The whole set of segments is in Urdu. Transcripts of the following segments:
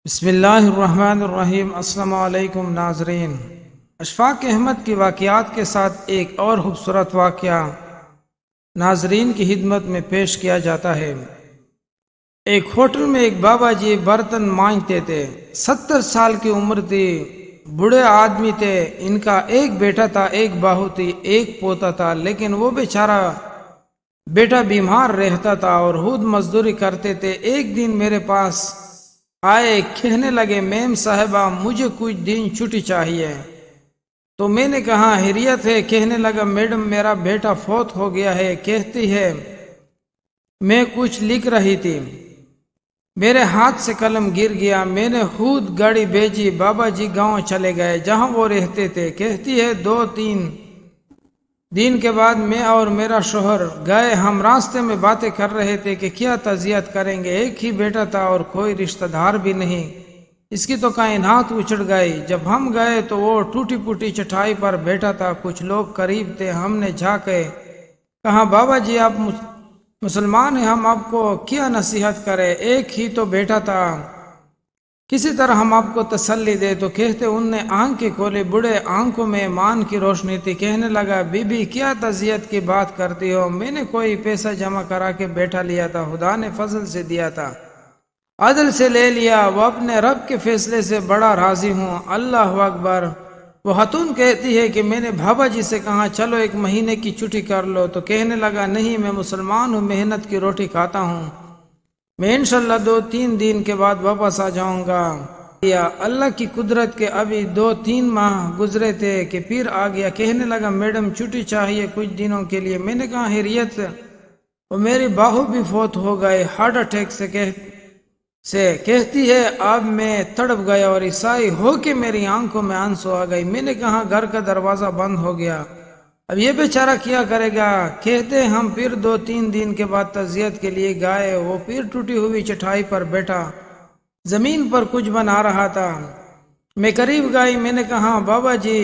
بسم اللہ الرحمن الرحیم۔ السلام علیکم ناظرین، اشفاق احمد کی واقعات کے ساتھ ایک اور خوبصورت واقعہ ناظرین کی خدمت میں پیش کیا جاتا ہے۔ ایک ہوٹل میں ایک بابا جی برتن مانجتے تھے۔ 70 سال کی عمر تھی، بوڑھے آدمی تھے۔ ان کا ایک بیٹا تھا، ایک بہو تھی، ایک پوتا تھا، لیکن وہ بیچارہ بیٹا بیمار رہتا تھا اور خود مزدوری کرتے تھے۔ ایک دن میرے پاس آئے، کہنے لگے میم صاحبہ مجھے کچھ دن چھٹی چاہیے۔ تو میں نے کہا خیریت ہے؟ کہنے لگا میڈم میرا بیٹا فوت ہو گیا ہے۔ کہتی ہے میں کچھ لکھ رہی تھی، میرے ہاتھ سے قلم گر گیا، میں نے خود گاڑی بھیجی، بابا جی گاؤں چلے گئے جہاں وہ رہتے تھے۔ کہتی ہے 2-3 دن کے بعد میں اور میرا شوہر گئے، ہم راستے میں باتیں کر رہے تھے کہ کیا تعزیت کریں گے، ایک ہی بیٹا تھا اور کوئی رشتہ دار بھی نہیں، اس کی تو کائنات اچڑ گئی۔ جب ہم گئے تو وہ ٹوٹی پوٹی چٹائی پر بیٹھا تھا، کچھ لوگ قریب تھے، ہم نے جا کے کہا بابا جی آپ مسلمان ہیں، ہم آپ کو کیا نصیحت کریں، ایک ہی تو بیٹا تھا، کسی طرح ہم آپ کو تسلی دے۔ تو کہتے ان نے آنکھیں کھولے، بڑے آنکھوں میں ایمان کی روشنی تھی۔ کہنے لگا بی بی کیا تعزیت کی بات کرتی ہو، میں نے کوئی پیسہ جمع کرا کے بیٹا لیا تھا، خدا نے فضل سے دیا تھا، عدل سے لے لیا، وہ اپنے رب کے فیصلے سے بڑا راضی ہوں، اللہ اکبر۔ وہ خاتون کہتی ہے کہ میں نے بابا جی سے کہا چلو 1 مہینے کی چھٹی کر لو، تو کہنے لگا نہیں میں مسلمان ہوں، محنت کی روٹی کھاتا ہوں، میں انشاءاللہ 2-3 دن کے بعد واپس آ جاؤں گا۔ یا اللہ کی قدرت کے ابھی 2-3 ماہ گزرے تھے کہ پھر آ گیا۔ کہنے لگا میڈم چھٹی چاہیے کچھ دنوں کے لیے۔ میں نے کہا خیریت؟ اور میری بہو بھی فوت ہو گئے ہارٹ اٹیک سے۔ کہتی ہے اب میں تڑپ گیا اور عیسائی ہو کے میری آنکھوں میں آنسو آ گئی۔ میں نے کہا گھر کا دروازہ بند ہو گیا، اب یہ بیچارہ کیا کرے گا؟ کہتے ہم پھر 2-3 دن کے بعد تعزیت کے لیے گئے، وہ پھر ٹوٹی ہوئی چٹائی پر بیٹھا زمین پر کچھ بنا رہا تھا۔ میں قریب گئی، میں نے کہا بابا جی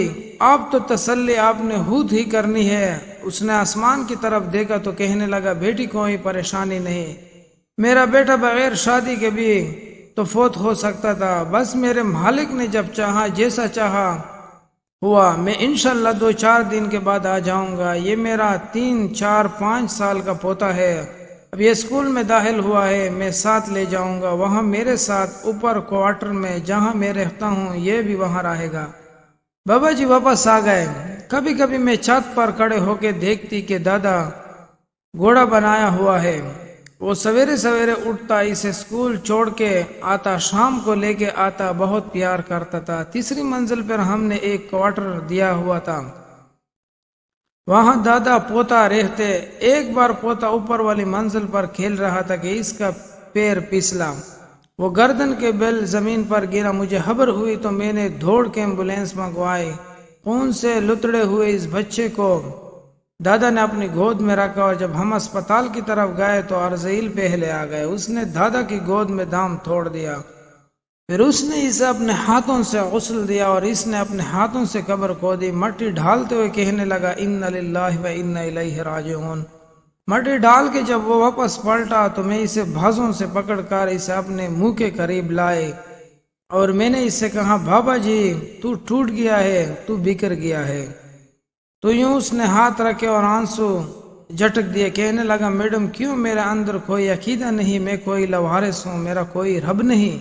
آپ تو تسلی آپ نے خود ہی کرنی ہے۔ اس نے آسمان کی طرف دیکھا تو کہنے لگا بیٹی کوئی پریشانی نہیں، میرا بیٹا بغیر شادی کے بھی تو فوت ہو سکتا تھا، بس میرے مالک نے جب چاہا جیسا چاہا ہوا، میں انشاءاللہ 2-4 دن کے بعد آ جاؤں گا۔ یہ میرا 3-4-5 سال کا پوتا ہے، اب یہ اسکول میں داخل ہوا ہے، میں ساتھ لے جاؤں گا، وہاں میرے ساتھ اوپر کوارٹر میں جہاں میں رہتا ہوں یہ بھی وہاں رہے گا۔ بابا جی واپس آ گئے۔ کبھی کبھی میں چھت پر کھڑے ہو کے دیکھتی کہ دادا گھوڑا بنایا ہوا ہے، وہ سویرے سویرے اٹھتا، اسے اسکول چھوڑ کے آتا، شام کو لے کے آتا، بہت پیار کرتا تھا۔ 3ری منزل پر ہم نے ایک کوارٹر دیا ہوا تھا، وہاں دادا پوتا رہتے۔ ایک بار پوتا اوپر والی منزل پر کھیل رہا تھا کہ اس کا پیر پھسلا، وہ گردن کے بل زمین پر گرا، مجھے خبر ہوئی تو میں نے دوڑ کے ایمبولینس منگوائی، خون سے لتڑے ہوئے اس بچے کو دادا نے اپنی گود میں رکھا، اور جب ہم اسپتال کی طرف گئے تو عرضیل پہلے آ گئے، اس نے دادا کی گود میں دم توڑ دیا، پھر اس نے اسے اپنے ہاتھوں سے غسل دیا اور اس نے اپنے ہاتھوں سے قبر کھودی، مٹی ڈھالتے ہوئے کہنے لگا انا للہ و انا الیہ راجعون۔ مٹی ڈال کے جب وہ واپس پلٹا تو میں اسے بھازوں سے پکڑ کر اسے اپنے منہ کے قریب لائے اور میں نے اس سے کہا بابا جی تو ٹوٹ گیا ہے، تو بکھر گیا ہے۔ تو یوں اس نے ہاتھ رکھے اور آنسو جھٹک دیے۔ کہنے لگا میڈم کیوں، میرے اندر کوئی عقیدہ نہیں، میں کوئی لوارث ہوں، میرا کوئی رب نہیں،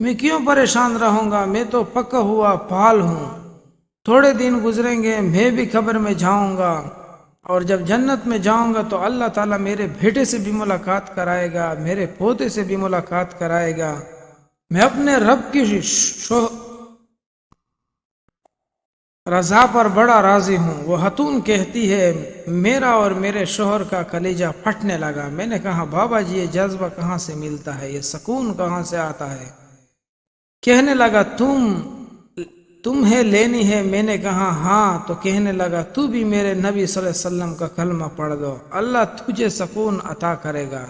میں کیوں پریشان رہوں گا، میں تو پکا ہوا پھال ہوں، تھوڑے دن گزریں گے میں بھی قبر میں جاؤں گا، اور جب جنت میں جاؤں گا تو اللہ تعالیٰ میرے بیٹے سے بھی ملاقات کرائے گا، میرے پوتے سے بھی ملاقات کرائے گا، میں اپنے رب کی رضا پر بڑا راضی ہوں۔ وہ خاتون کہتی ہے میرا اور میرے شوہر کا کلیجہ پھٹنے لگا۔ میں نے کہا بابا جی یہ جذبہ کہاں سے ملتا ہے، یہ سکون کہاں سے آتا ہے؟ کہنے لگا تمہیں لینی ہے؟ میں نے کہا ہاں۔ تو کہنے لگا تو بھی میرے نبی صلی اللہ علیہ وسلم کا کلمہ پڑھ دو، اللہ تجھے سکون عطا کرے گا،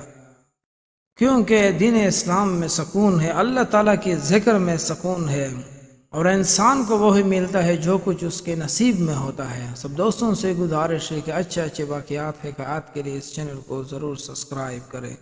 کیونکہ دین اسلام میں سکون ہے، اللہ تعالیٰ کی ذکر میں سکون ہے، اور انسان کو وہی ملتا ہے جو کچھ اس کے نصیب میں ہوتا ہے۔ سب دوستوں سے گزارش ہے کہ اچھے واقعات حکایات کے لیے اس چینل کو ضرور سبسکرائب کریں۔